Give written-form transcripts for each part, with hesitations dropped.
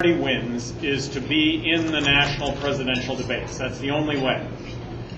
Party wins is to be in the national presidential debates. That's the only way.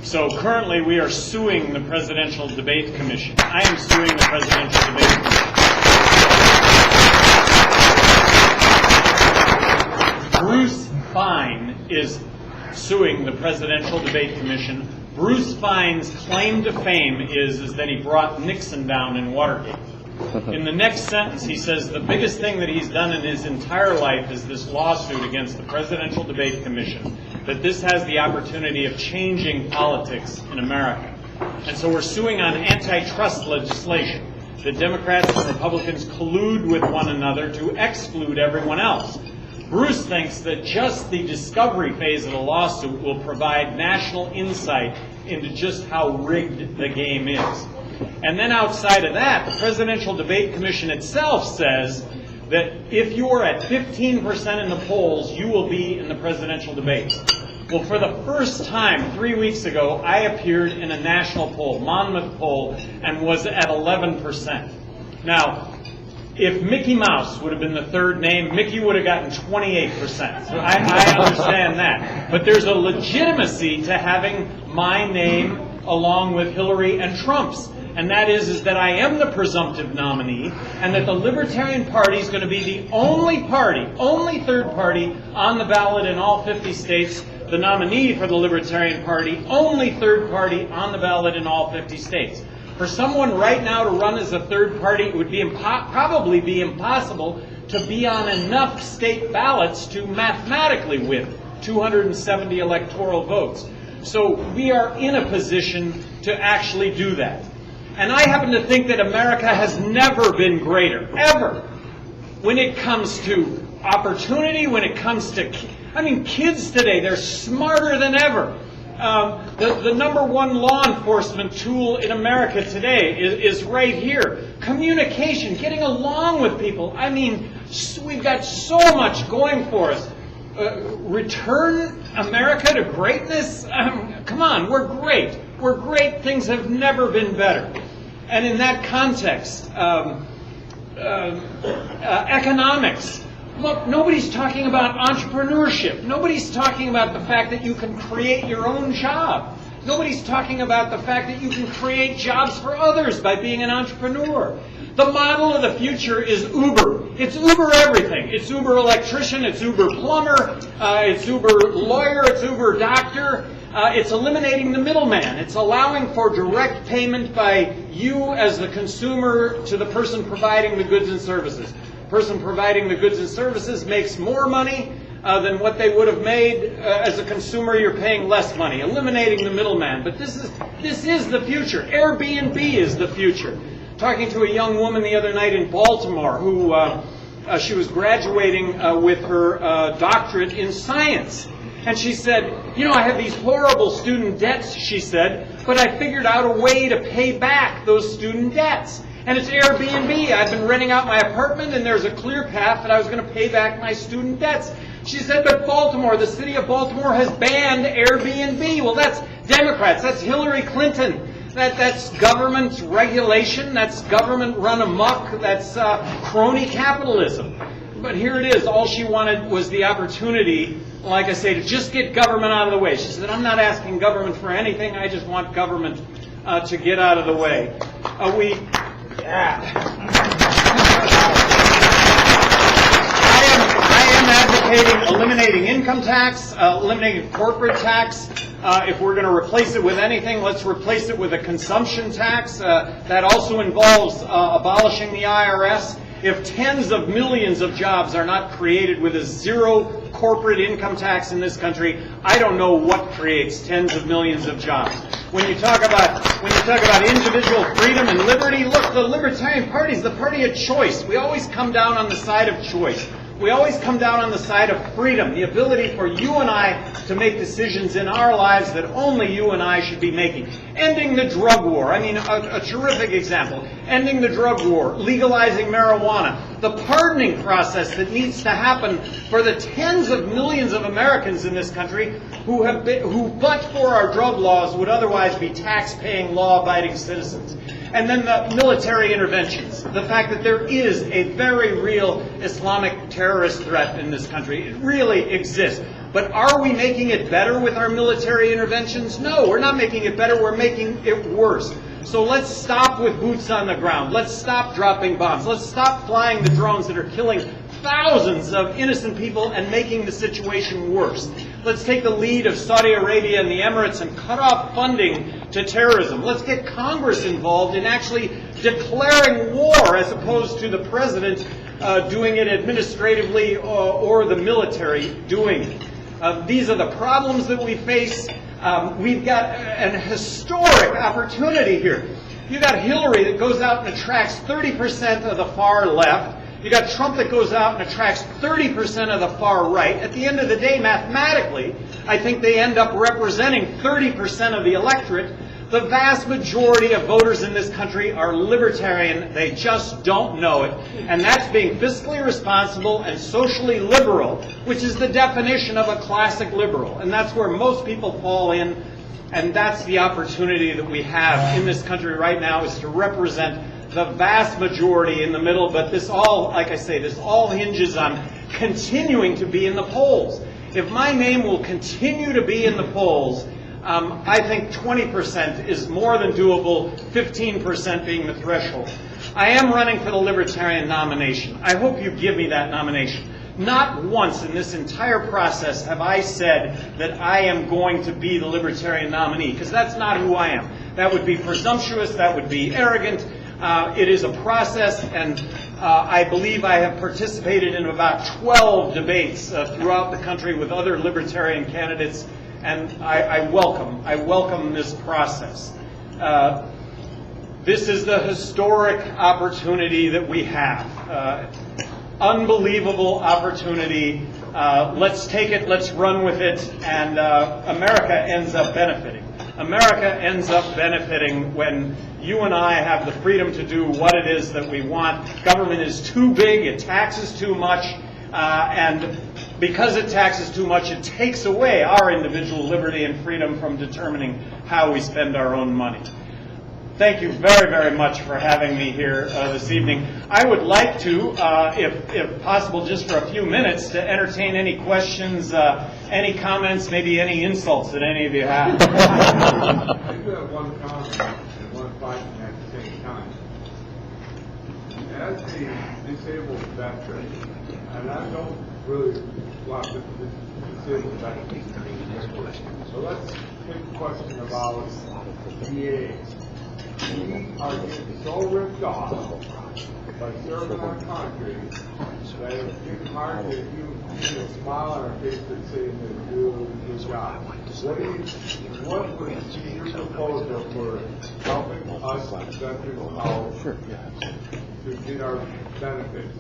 So currently we are suing the Presidential Debate Commission. I am suing the Presidential Debate Commission. Bruce Fein is suing the Presidential Debate Commission. Bruce Fein's claim to fame is that he brought Nixon down in Watergate. In the next sentence, he says the biggest thing that he's done in his entire life is this lawsuit against the Presidential Debate Commission, that this has the opportunity of changing politics in America. And so we're suing on antitrust legislation. The Democrats and Republicans collude with one another to exclude everyone else. Bruce thinks that just the discovery phase of the lawsuit will provide national insight into just how rigged the game is. And then outside of that, the Presidential Debate Commission itself says that if you are at 15% in the polls, you will be in the presidential debates. Well, for the first time 3 weeks ago, I appeared in a national poll, Monmouth poll, and was at 11%. Now, if Mickey Mouse would have been the third name, Mickey would have gotten 28%. So I understand that. But there's a legitimacy to having my name along with Hillary and Trump's. And that is that I am the presumptive nominee, and that the Libertarian Party is going to be the only party, only third party on the ballot in all 50 states, the nominee for the Libertarian Party, only third party on the ballot in all 50 states. For someone right now to run as a third party, it would be probably be impossible to be on enough state ballots to mathematically win 270 electoral votes. So we are in a position to actually do that. And I happen to think that America has never been greater, ever, when it comes to opportunity, when it comes to, kids today, they're smarter than ever. The number one law enforcement tool in America today is right here. Communication, getting along with people. We've got so much going for us. Return America to greatness? Come on, we're great. We're great. Things have never been better. And in that context, economics. Look, nobody's talking about entrepreneurship. Nobody's talking about the fact that you can create your own job. Nobody's talking about the fact that you can create jobs for others by being an entrepreneur. The model of the future is Uber. It's Uber everything. It's Uber electrician, it's Uber plumber, it's Uber lawyer, it's Uber doctor. It's eliminating the middleman. It's allowing for direct payment by you as the consumer to the person providing the goods and services. The person providing the goods and services makes more money than what they would have made as a consumer. You're paying less money, eliminating the middleman. But this is the future. Airbnb is the future. Talking to a young woman the other night in Baltimore who she was graduating with her doctorate in science. And she said, I have these horrible student debts, she said, but I figured out a way to pay back those student debts. And it's Airbnb. I've been renting out my apartment, and there's a clear path that I was going to pay back my student debts. She said, but Baltimore, the city of Baltimore has banned Airbnb. Well, that's Democrats. That's Hillary Clinton. That's government regulation. That's government run amok. That's crony capitalism. But here it is. All she wanted was the opportunity, like I say, to just get government out of the way. She said, I'm not asking government for anything. I just want government to get out of the way. I am advocating eliminating income tax, eliminating corporate tax. If we're going to replace it with anything, let's replace it with a consumption tax. That also involves abolishing the IRS. If tens of millions of jobs are not created with a zero corporate income tax in this country, I don't know what creates tens of millions of jobs. When you talk about individual freedom and liberty, look, the Libertarian Party is the party of choice. We always come down on the side of choice. We always come down on the side of freedom, the ability for you and I to make decisions in our lives that only you and I should be making. Ending the drug war. A terrific example. Ending the drug war. Legalizing marijuana. The pardoning process that needs to happen for the tens of millions of Americans in this country who but for our drug laws would otherwise be tax-paying, law-abiding citizens. And then the military interventions, the fact that there is a very real Islamic terrorist threat in this country. It really exists. But are we making it better with our military interventions? No, we're not making it better. We're making it worse. So let's stop with boots on the ground. Let's stop dropping bombs. Let's stop flying the drones that are killing thousands of innocent people and making the situation worse. Let's take the lead of Saudi Arabia and the Emirates and cut off funding to terrorism. Let's get Congress involved in actually declaring war as opposed to the president doing it administratively or the military doing it. These are the problems that we face. We've got an historic opportunity here. You've got Hillary that goes out and attracts 30% of the far left. You got Trump that goes out and attracts 30% of the far right. At the end of the day, mathematically, I think they end up representing 30% of the electorate. The vast majority of voters in this country are libertarian. They just don't know it. And that's being fiscally responsible and socially liberal, which is the definition of a classic liberal. And that's where most people fall in. And that's the opportunity that we have in this country right now, is to represent the vast majority in the middle. But this all, like I say, this all hinges on continuing to be in the polls. If my name will continue to be in the polls, I think 20% is more than doable, 15% being the threshold. I am running for the Libertarian nomination. I hope you give me that nomination. Not once in this entire process have I said that I am going to be the Libertarian nominee, because that's not who I am. That would be presumptuous, that would be arrogant. It is a process, and I believe I have participated in about 12 debates throughout the country with other Libertarian candidates. And I welcome this process. This is the historic opportunity that we have. Unbelievable opportunity. Let's take it, let's run with it, and America ends up benefiting. America ends up benefiting when you and I have the freedom to do what it is that we want. Government is too big, it taxes too much, and because it taxes too much, it takes away our individual liberty and freedom from determining how we spend our own money. Thank you very, very much for having me here this evening. I would like to, if possible, just for a few minutes, to entertain any questions, any comments, maybe any insults that any of you have. I do have one comment and one question at the same time. As a disabled veteran, and I don't really want to disabled veterans, so let's take a question about VAs. We are getting so ripped off by serving our country that it's getting hard to see a smile on our face that saying that we do a good job. What would be your proposal for helping us veterans out to get our benefits?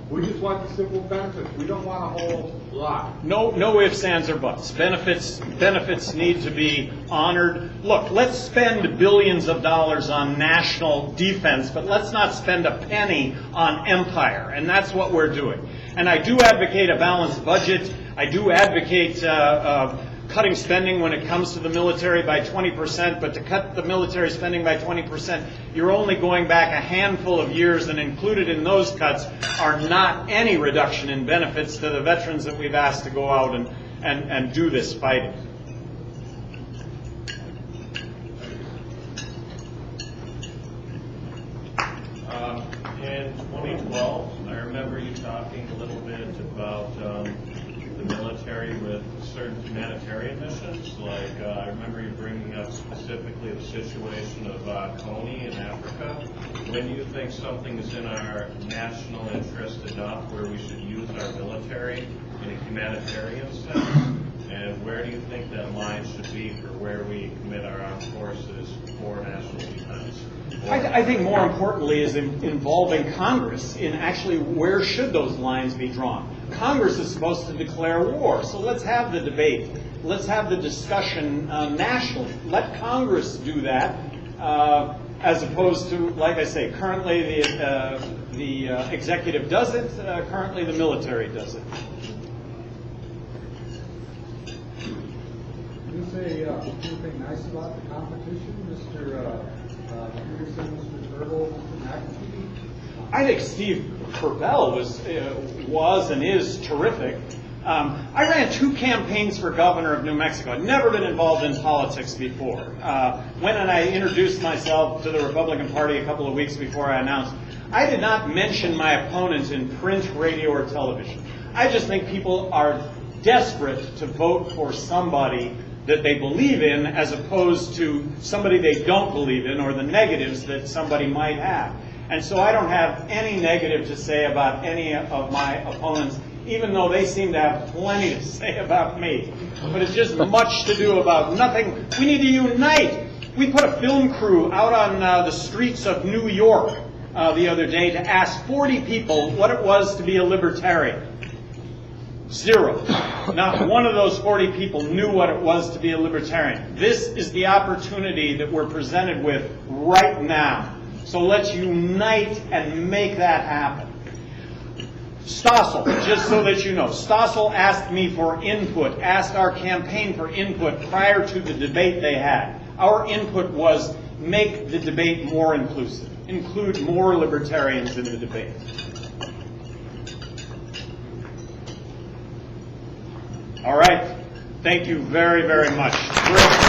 We just want the simple benefits. We don't want a whole lot. No ifs, ands, or buts. Benefits need to be honored. Look, let's spend billions of dollars on national defense, but let's not spend a penny on empire. And that's what we're doing. And I do advocate a balanced budget. I do advocate cutting spending when it comes to the military by 20%, but to cut the military spending by 20%, you're only going back a handful of years, and included in those cuts are not any reduction in benefits to the veterans that we've asked to go out and do this fighting. In 2012, I remember you talking a little bit about the military with certain humanitarian missions. Like I remember you bringing up specifically the situation of Coney in Africa. When do you think something is in our national interest enough where we should use our military in a humanitarian sense? And where do you think that line should be for where we commit our armed forces for national defense? I think more importantly is involving Congress in actually where should those lines be drawn. Congress is supposed to declare war, so let's have the debate. Let's have the discussion nationally. Let Congress do that, as opposed to, like I say, currently the executive does it, currently the military does it. You say anything nice about the competition, Mr. Peterson, Mr. Turtle, Mr. McAfee. I think Steve Corbell was and is terrific. I ran 2 campaigns for governor of New Mexico. I'd never been involved in politics before. When I introduced myself to the Republican Party a couple of weeks before I announced, I did not mention my opponent in print, radio, or television. I just think people are desperate to vote for somebody that they believe in as opposed to somebody they don't believe in or the negatives that somebody might have. And so I don't have any negative to say about any of my opponents, even though they seem to have plenty to say about me. But it's just much to do about nothing. We need to unite. We put a film crew out on the streets of New York the other day to ask 40 people what it was to be a libertarian. 0. Not one of those 40 people knew what it was to be a libertarian. This is the opportunity that we're presented with right now. So let's unite and make that happen. Stossel, just so that you know, Stossel asked me for input, asked our campaign for input prior to the debate they had. Our input was make the debate more inclusive, include more libertarians in the debate. All right. Thank you very, very much. Great.